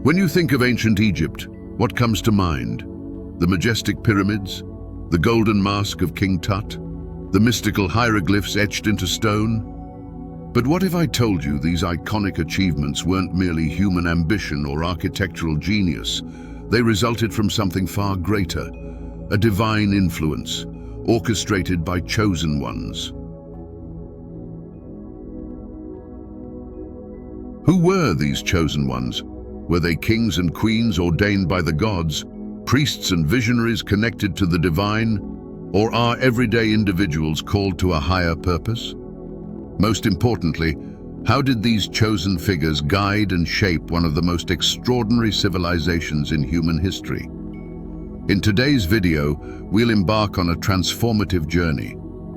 When you think of ancient Egypt, what comes to mind? The majestic pyramids, the golden mask of King Tut, the mystical hieroglyphs etched into stone? But what if I told you these iconic achievements weren't merely human ambition or architectural genius? They resulted from something far greater, a divine influence, orchestrated by chosen ones. Who were these chosen ones? Were they kings and queens ordained by the gods, priests and visionaries connected to the divine, or are everyday individuals called to a higher purpose? Most importantly, how did these chosen figures guide and shape one of the most extraordinary civilizations in human history? In today's video, we'll embark on a transformative journey,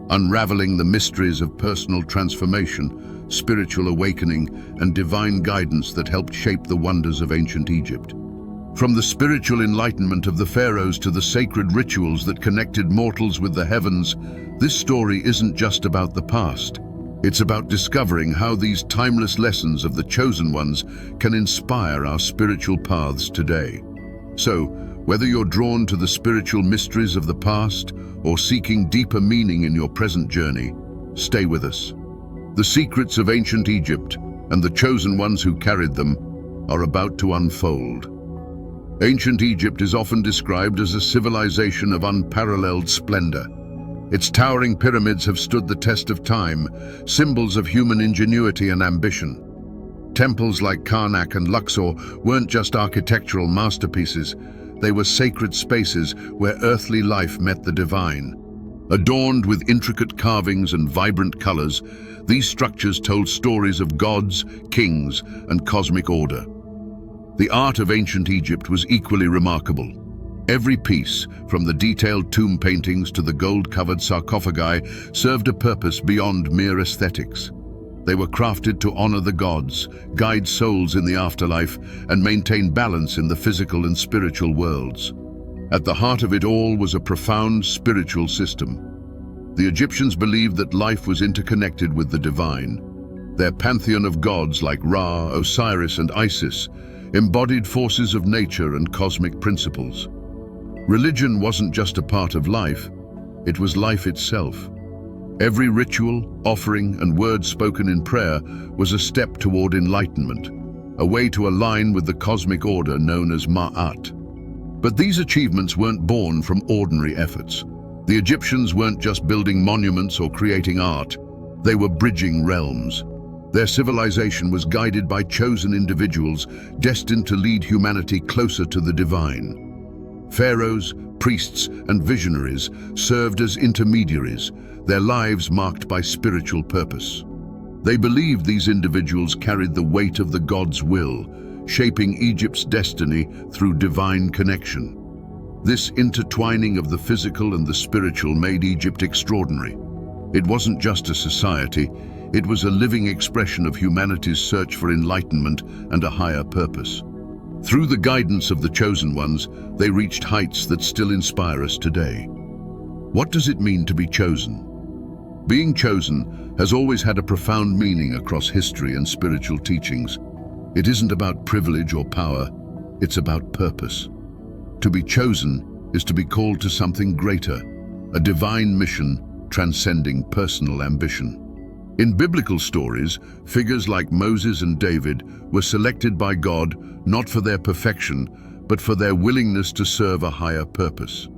unraveling the mysteries of personal transformation, spiritual awakening, and divine guidance that helped shape the wonders of ancient Egypt. From the spiritual enlightenment of the pharaohs to the sacred rituals that connected mortals with the heavens, this story isn't just about the past. It's about discovering how these timeless lessons of the chosen ones can inspire our spiritual paths today. So, whether you're drawn to the spiritual mysteries of the past or seeking deeper meaning in your present journey, stay with us. The secrets of ancient Egypt and the chosen ones who carried them are about to unfold. Ancient Egypt is often described as a civilization of unparalleled splendor. Its towering pyramids have stood the test of time, symbols of human ingenuity and ambition. Temples like Karnak and Luxor weren't just architectural masterpieces, they were sacred spaces where earthly life met the divine. Adorned with intricate carvings and vibrant colors, these structures told stories of gods, kings, and cosmic order. The art of ancient Egypt was equally remarkable. Every piece, from the detailed tomb paintings to the gold-covered sarcophagi, served a purpose beyond mere aesthetics. They were crafted to honor the gods, guide souls in the afterlife, and maintain balance in the physical and spiritual worlds. At the heart of it all was a profound spiritual system. The Egyptians believed that life was interconnected with the divine. Their pantheon of gods like Ra, Osiris, and Isis embodied forces of nature and cosmic principles. Religion wasn't just a part of life, it was life itself. Every ritual, offering, and word spoken in prayer was a step toward enlightenment, a way to align with the cosmic order known as Ma'at. But these achievements weren't born from ordinary efforts. The Egyptians weren't just building monuments or creating art, they were bridging realms. Their civilization was guided by chosen individuals destined to lead humanity closer to the divine. Pharaohs, priests, and visionaries served as intermediaries, their lives marked by spiritual purpose. They believed these individuals carried the weight of the gods' will, shaping Egypt's destiny through divine connection. This intertwining of the physical and the spiritual made Egypt extraordinary. It wasn't just a society, it was a living expression of humanity's search for enlightenment and a higher purpose. Through the guidance of the chosen ones, they reached heights that still inspire us today. What does it mean to be chosen? Being chosen has always had a profound meaning across history and spiritual teachings. It isn't about privilege or power, it's about purpose. To be chosen is to be called to something greater, a divine mission transcending personal ambition. In biblical stories, figures like Moses and David were selected by God not for their perfection, but for their willingness to serve a higher purpose.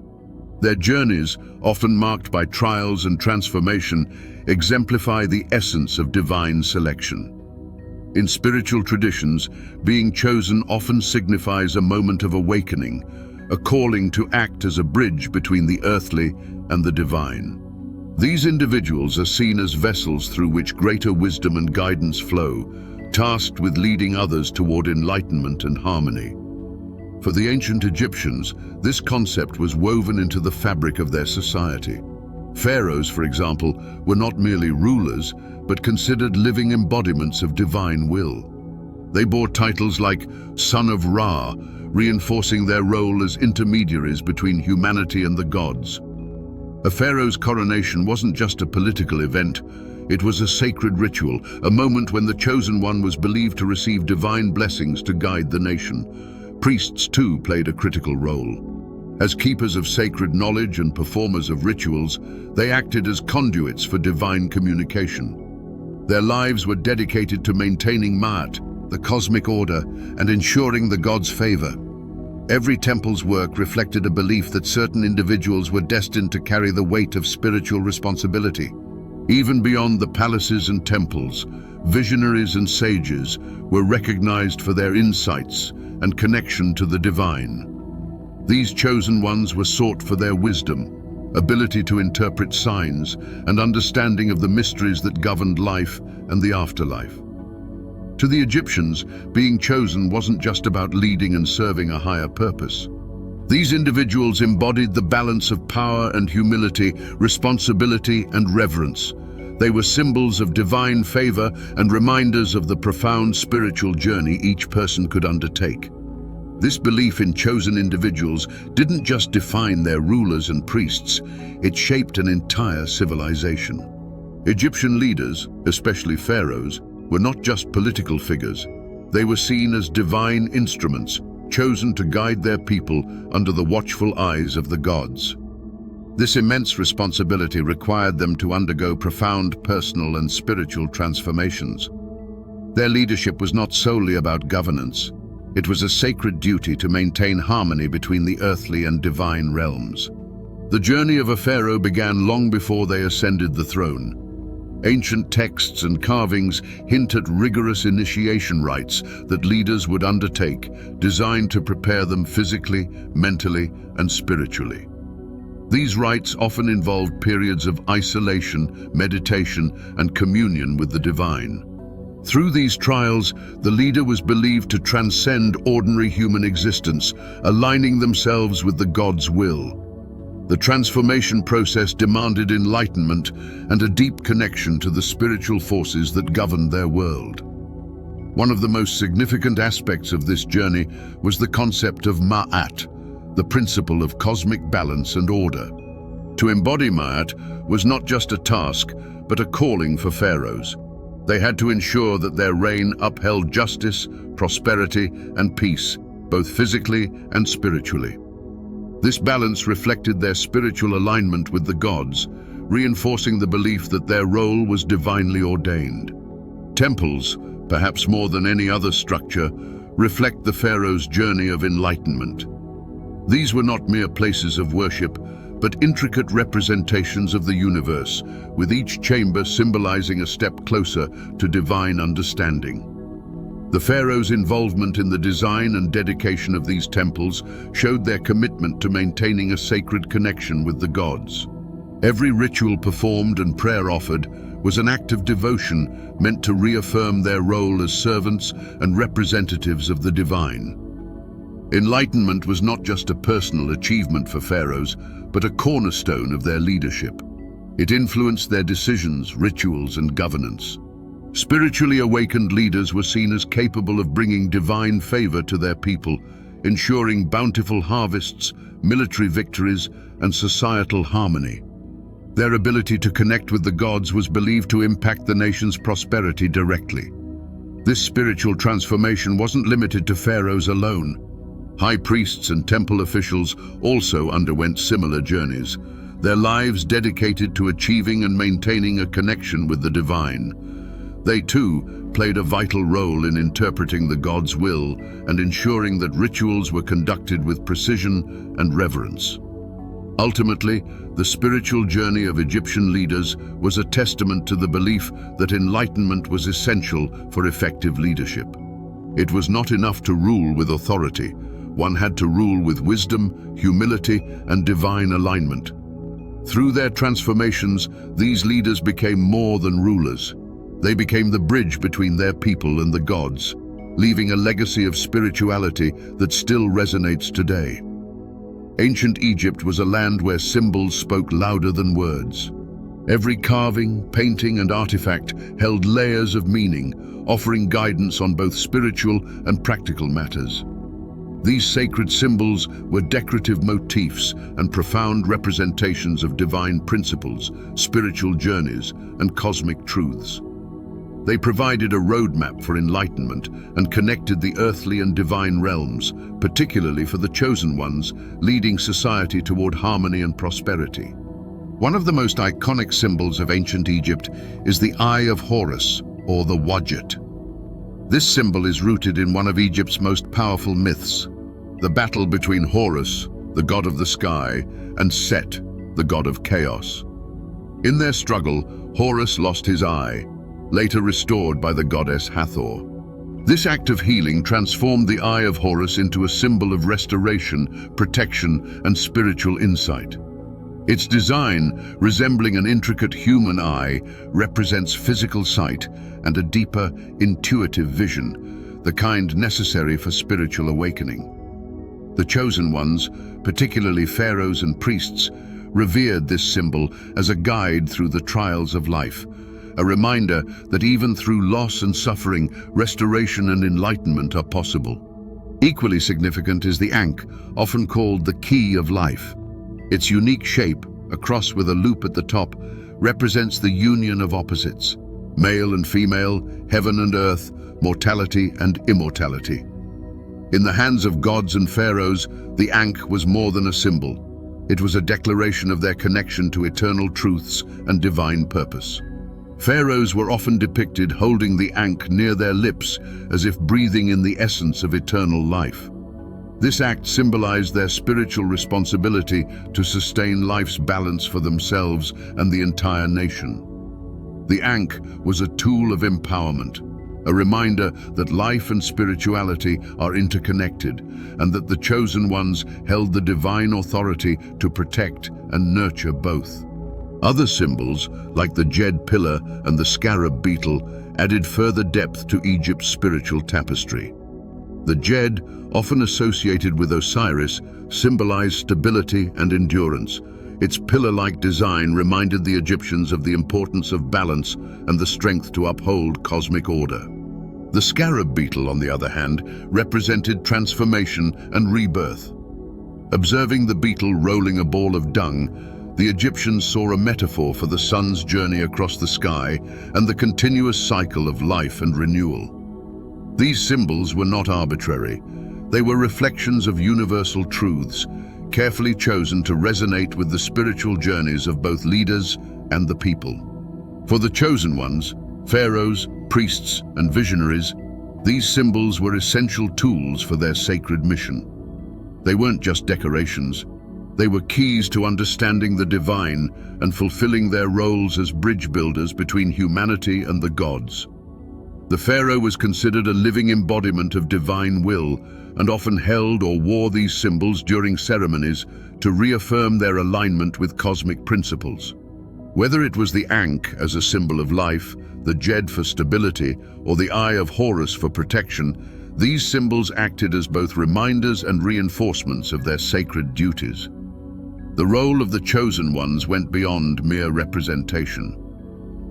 Their journeys, often marked by trials and transformation, exemplify the essence of divine selection. In spiritual traditions, being chosen often signifies a moment of awakening, a calling to act as a bridge between the earthly and the divine. These individuals are seen as vessels through which greater wisdom and guidance flow, tasked with leading others toward enlightenment and harmony. For the ancient Egyptians, this concept was woven into the fabric of their society. Pharaohs, for example, were not merely rulers, but considered living embodiments of divine will. They bore titles like Son of Ra, reinforcing their role as intermediaries between humanity and the gods. A pharaoh's coronation wasn't just a political event, It was a sacred ritual, a moment when the Chosen One was believed to receive divine blessings to guide the nation. Priests, too, played a critical role. As keepers of sacred knowledge and performers of rituals, they acted as conduits for divine communication. Their lives were dedicated to maintaining Ma'at, the cosmic order, and ensuring the gods' favor. Every temple's work reflected a belief that certain individuals were destined to carry the weight of spiritual responsibility. Even beyond the palaces and temples, visionaries and sages were recognized for their insights and connection to the divine. These chosen ones were sought for their wisdom, ability to interpret signs, and understanding of the mysteries that governed life and the afterlife. To the Egyptians, being chosen wasn't just about leading and serving a higher purpose. These individuals embodied the balance of power and humility, responsibility and reverence. They were symbols of divine favor and reminders of the profound spiritual journey each person could undertake. This belief in chosen individuals didn't just define their rulers and priests, it shaped an entire civilization. Egyptian leaders, especially pharaohs, were not just political figures. They were seen as divine instruments, chosen to guide their people under the watchful eyes of the gods. This immense responsibility required them to undergo profound personal and spiritual transformations. Their leadership was not solely about governance. It was a sacred duty to maintain harmony between the earthly and divine realms. The journey of a pharaoh began long before they ascended the throne. Ancient texts and carvings hint at rigorous initiation rites that leaders would undertake, designed to prepare them physically, mentally, and spiritually. These rites often involved periods of isolation, meditation, and communion with the divine. Through these trials, the leader was believed to transcend ordinary human existence, aligning themselves with the God's will. The transformation process demanded enlightenment and a deep connection to the spiritual forces that governed their world. One of the most significant aspects of this journey was the concept of Ma'at, the principle of cosmic balance and order. To embody Ma'at was not just a task, but a calling for pharaohs. They had to ensure that their reign upheld justice, prosperity, and peace, both physically and spiritually. This balance reflected their spiritual alignment with the gods, reinforcing the belief that their role was divinely ordained. Temples, perhaps more than any other structure, reflect the pharaoh's journey of enlightenment. These were not mere places of worship, but intricate representations of the universe, with each chamber symbolizing a step closer to divine understanding. The pharaoh's involvement in the design and dedication of these temples showed their commitment to maintaining a sacred connection with the gods. Every ritual performed and prayer offered was an act of devotion meant to reaffirm their role as servants and representatives of the divine. Enlightenment was not just a personal achievement for pharaohs, but a cornerstone of their leadership. It influenced their decisions, rituals, and governance. Spiritually awakened leaders were seen as capable of bringing divine favor to their people, ensuring bountiful harvests, military victories, and societal harmony. Their ability to connect with the gods was believed to impact the nation's prosperity directly. This spiritual transformation wasn't limited to pharaohs alone. High priests and temple officials also underwent similar journeys, their lives dedicated to achieving and maintaining a connection with the divine. They too played a vital role in interpreting the God's will and ensuring that rituals were conducted with precision and reverence. Ultimately, the spiritual journey of Egyptian leaders was a testament to the belief that enlightenment was essential for effective leadership. It was not enough to rule with authority. One had to rule with wisdom, humility, and divine alignment. Through their transformations, these leaders became more than rulers. They became the bridge between their people and the gods, leaving a legacy of spirituality that still resonates today. Ancient Egypt was a land where symbols spoke louder than words. Every carving, painting, and artifact held layers of meaning, offering guidance on both spiritual and practical matters. These sacred symbols were decorative motifs and profound representations of divine principles, spiritual journeys, and cosmic truths. They provided a roadmap for enlightenment and connected the earthly and divine realms, particularly for the chosen ones, leading society toward harmony and prosperity. One of the most iconic symbols of ancient Egypt is the Eye of Horus, or the Wadjet. This symbol is rooted in one of Egypt's most powerful myths, the battle between Horus, the god of the sky, and Set, the god of chaos. In their struggle, Horus lost his eye, later restored by the goddess Hathor. This act of healing transformed the Eye of Horus into a symbol of restoration, protection, and spiritual insight. Its design, resembling an intricate human eye, represents physical sight and a deeper, intuitive vision, the kind necessary for spiritual awakening. The chosen ones, particularly pharaohs and priests, revered this symbol as a guide through the trials of life, a reminder that even through loss and suffering, restoration and enlightenment are possible. Equally significant is the Ankh, often called the key of life. Its unique shape, a cross with a loop at the top, represents the union of opposites, male and female, heaven and earth, mortality and immortality. In the hands of gods and pharaohs, the Ankh was more than a symbol. It was a declaration of their connection to eternal truths and divine purpose. Pharaohs were often depicted holding the Ankh near their lips, as if breathing in the essence of eternal life. This act symbolized their spiritual responsibility to sustain life's balance for themselves and the entire nation. The Ankh was a tool of empowerment, a reminder that life and spirituality are interconnected and that the chosen ones held the divine authority to protect and nurture both. Other symbols, like the Djed pillar and the scarab beetle, added further depth to Egypt's spiritual tapestry. The Djed, often associated with Osiris, symbolized stability and endurance. Its pillar-like design reminded the Egyptians of the importance of balance and the strength to uphold cosmic order. The scarab beetle, on the other hand, represented transformation and rebirth. Observing the beetle rolling a ball of dung, the Egyptians saw a metaphor for the sun's journey across the sky and the continuous cycle of life and renewal. These symbols were not arbitrary. They were reflections of universal truths, carefully chosen to resonate with the spiritual journeys of both leaders and the people. For the chosen ones, pharaohs, priests, and visionaries, these symbols were essential tools for their sacred mission. They weren't just decorations. They were keys to understanding the divine and fulfilling their roles as bridge builders between humanity and the gods. The pharaoh was considered a living embodiment of divine will and often held or wore these symbols during ceremonies to reaffirm their alignment with cosmic principles. Whether it was the Ankh as a symbol of life, the Djed for stability, or the Eye of Horus for protection, these symbols acted as both reminders and reinforcements of their sacred duties. The role of the chosen ones went beyond mere representation.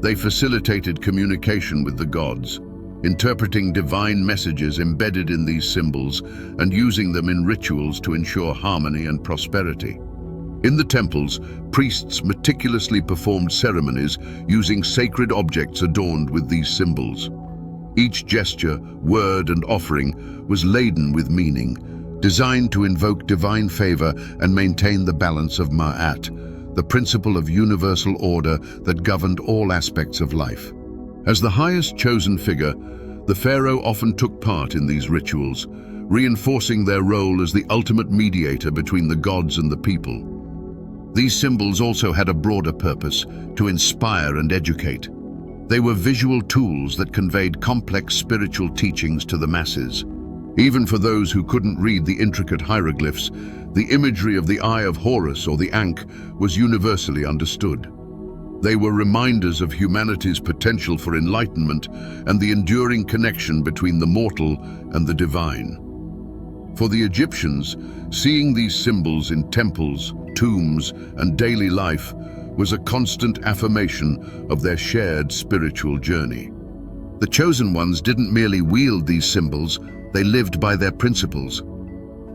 They facilitated communication with the gods, interpreting divine messages embedded in these symbols and using them in rituals to ensure harmony and prosperity. In the temples, priests meticulously performed ceremonies using sacred objects adorned with these symbols. Each gesture, word, and offering was laden with meaning, designed to invoke divine favor and maintain the balance of Ma'at, the principle of universal order that governed all aspects of life. As the highest chosen figure, the pharaoh often took part in these rituals, reinforcing their role as the ultimate mediator between the gods and the people. These symbols also had a broader purpose, to inspire and educate. They were visual tools that conveyed complex spiritual teachings to the masses. Even for those who couldn't read the intricate hieroglyphs, the imagery of the Eye of Horus, or the Ankh, was universally understood. They were reminders of humanity's potential for enlightenment and the enduring connection between the mortal and the divine. For the Egyptians, seeing these symbols in temples, tombs, and daily life was a constant affirmation of their shared spiritual journey. The chosen ones didn't merely wield these symbols, they lived by their principles.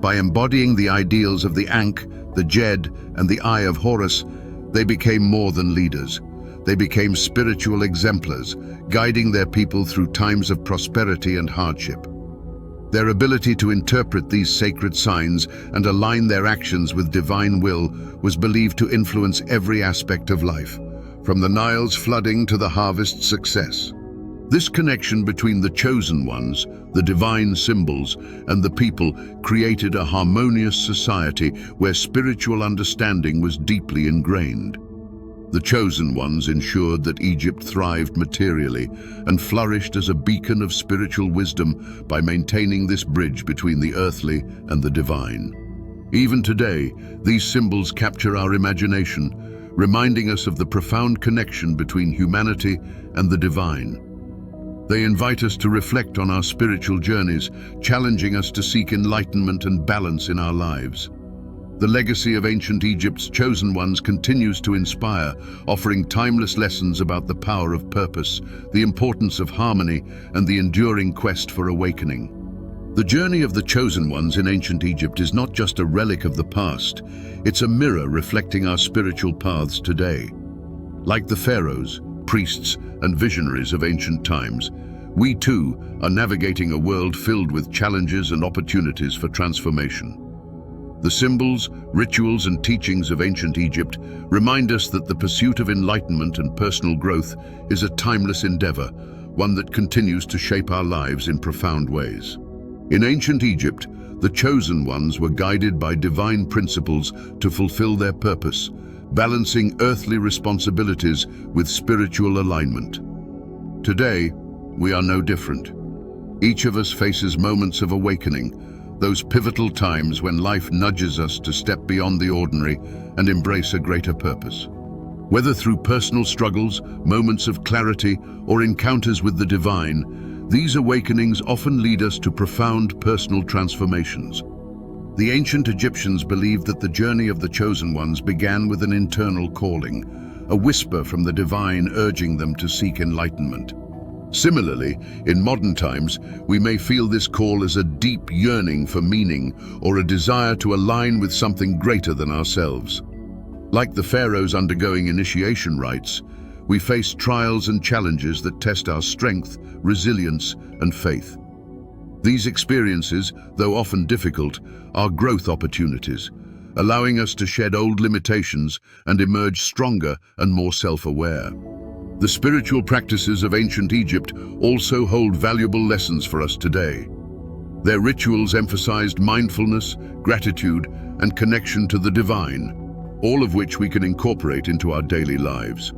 By embodying the ideals of the Ankh, the Jed, and the Eye of Horus, they became more than leaders. They became spiritual exemplars, guiding their people through times of prosperity and hardship. Their ability to interpret these sacred signs and align their actions with divine will was believed to influence every aspect of life, from the Nile's flooding to the harvest's success. This connection between the chosen ones, the divine symbols, and the people created a harmonious society where spiritual understanding was deeply ingrained. The chosen ones ensured that Egypt thrived materially and flourished as a beacon of spiritual wisdom by maintaining this bridge between the earthly and the divine. Even today, these symbols capture our imagination, reminding us of the profound connection between humanity and the divine. They invite us to reflect on our spiritual journeys, challenging us to seek enlightenment and balance in our lives. The legacy of ancient Egypt's chosen ones continues to inspire, offering timeless lessons about the power of purpose, the importance of harmony, and the enduring quest for awakening. The journey of the chosen ones in ancient Egypt is not just a relic of the past, it's a mirror reflecting our spiritual paths today. Like the pharaohs, priests, and visionaries of ancient times, we too are navigating a world filled with challenges and opportunities for transformation. The symbols, rituals, and teachings of ancient Egypt remind us that the pursuit of enlightenment and personal growth is a timeless endeavor, one that continues to shape our lives in profound ways. In ancient Egypt, the chosen ones were guided by divine principles to fulfill their purpose, balancing earthly responsibilities with spiritual alignment. Today, we are no different. Each of us faces moments of awakening, those pivotal times when life nudges us to step beyond the ordinary and embrace a greater purpose. Whether through personal struggles, moments of clarity, or encounters with the divine, these awakenings often lead us to profound personal transformations. The ancient Egyptians believed that the journey of the chosen ones began with an internal calling, a whisper from the divine urging them to seek enlightenment. Similarly, in modern times, we may feel this call as a deep yearning for meaning or a desire to align with something greater than ourselves. Like the pharaohs undergoing initiation rites, we face trials and challenges that test our strength, resilience, and faith. These experiences, though often difficult, are growth opportunities, allowing us to shed old limitations and emerge stronger and more self-aware. The spiritual practices of ancient Egypt also hold valuable lessons for us today. Their rituals emphasized mindfulness, gratitude, and connection to the divine, all of which we can incorporate into our daily lives.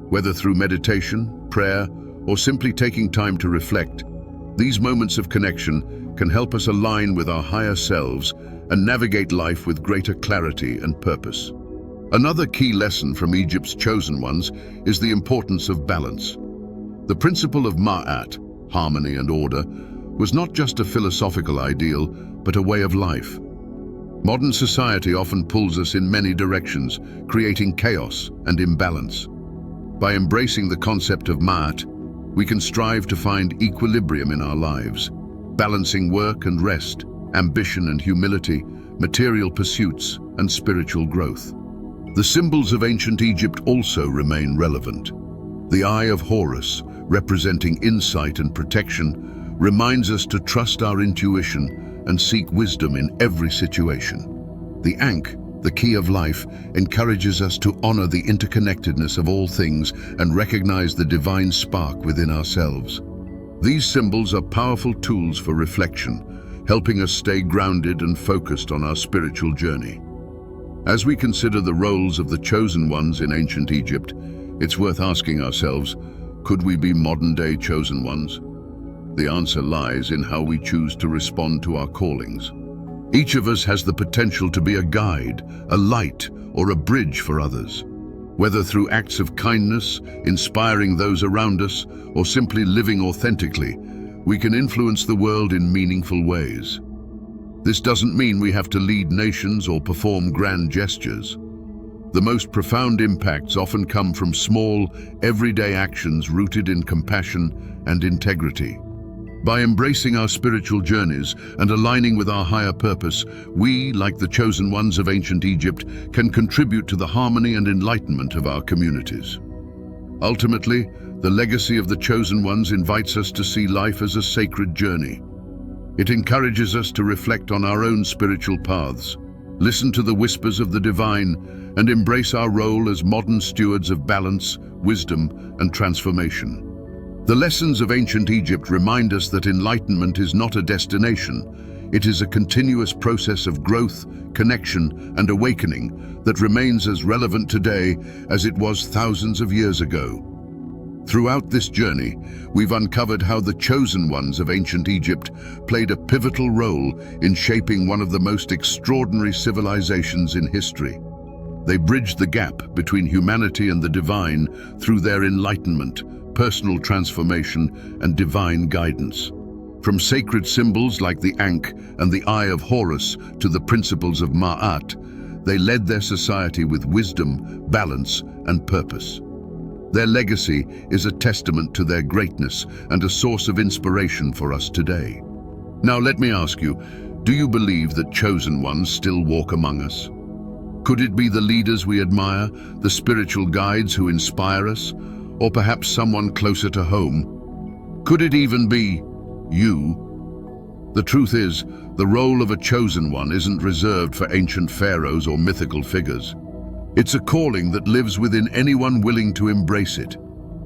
Whether through meditation, prayer, or simply taking time to reflect, these moments of connection can help us align with our higher selves and navigate life with greater clarity and purpose. Another key lesson from Egypt's chosen ones is the importance of balance. The principle of Ma'at, harmony and order, was not just a philosophical ideal, but a way of life. Modern society often pulls us in many directions, creating chaos and imbalance. By embracing the concept of Ma'at, we can strive to find equilibrium in our lives, balancing work and rest, ambition and humility, material pursuits and spiritual growth. The symbols of ancient Egypt also remain relevant. The Eye of Horus, representing insight and protection, reminds us to trust our intuition and seek wisdom in every situation. The Ankh, the key of life, encourages us to honor the interconnectedness of all things and recognize the divine spark within ourselves. These symbols are powerful tools for reflection, helping us stay grounded and focused on our spiritual journey. As we consider the roles of the chosen ones in ancient Egypt, it's worth asking ourselves, could we be modern-day chosen ones? The answer lies in how we choose to respond to our callings. Each of us has the potential to be a guide, a light, or a bridge for others. Whether through acts of kindness, inspiring those around us, or simply living authentically, we can influence the world in meaningful ways. This doesn't mean we have to lead nations or perform grand gestures. The most profound impacts often come from small, everyday actions rooted in compassion and integrity. By embracing our spiritual journeys and aligning with our higher purpose, we, like the chosen ones of ancient Egypt, can contribute to the harmony and enlightenment of our communities. Ultimately, the legacy of the chosen ones invites us to see life as a sacred journey. It encourages us to reflect on our own spiritual paths, listen to the whispers of the divine, and embrace our role as modern stewards of balance, wisdom, and transformation. The lessons of ancient Egypt remind us that enlightenment is not a destination. It is a continuous process of growth, connection, and awakening that remains as relevant today as it was thousands of years ago. Throughout this journey, we've uncovered how the chosen ones of ancient Egypt played a pivotal role in shaping one of the most extraordinary civilizations in history. They bridged the gap between humanity and the divine through their enlightenment, personal transformation, and divine guidance. From sacred symbols like the Ankh and the Eye of Horus to the principles of Ma'at, they led their society with wisdom, balance, and purpose. Their legacy is a testament to their greatness and a source of inspiration for us today. Now let me ask you, do you believe that chosen ones still walk among us? Could it be the leaders we admire, the spiritual guides who inspire us, or perhaps someone closer to home? Could it even be you? The truth is, the role of a chosen one isn't reserved for ancient pharaohs or mythical figures. It's a calling that lives within anyone willing to embrace it.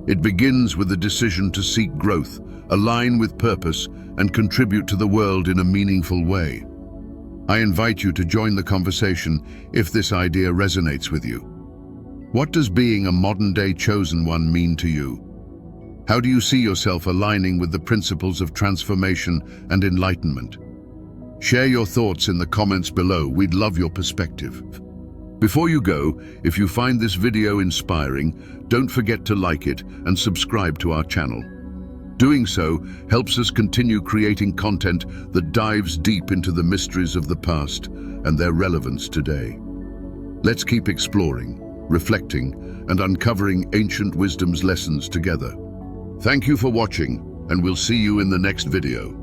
It begins with the decision to seek growth, align with purpose, and contribute to the world in a meaningful way. I invite you to join the conversation if this idea resonates with you. What does being a modern-day chosen one mean to you? How do you see yourself aligning with the principles of transformation and enlightenment? Share your thoughts in the comments below. We'd love your perspective. Before you go, if you find this video inspiring, don't forget to like it and subscribe to our channel. Doing so helps us continue creating content that dives deep into the mysteries of the past and their relevance today. Let's keep exploring, reflecting, and uncovering ancient wisdom's lessons together. Thank you for watching, and we'll see you in the next video.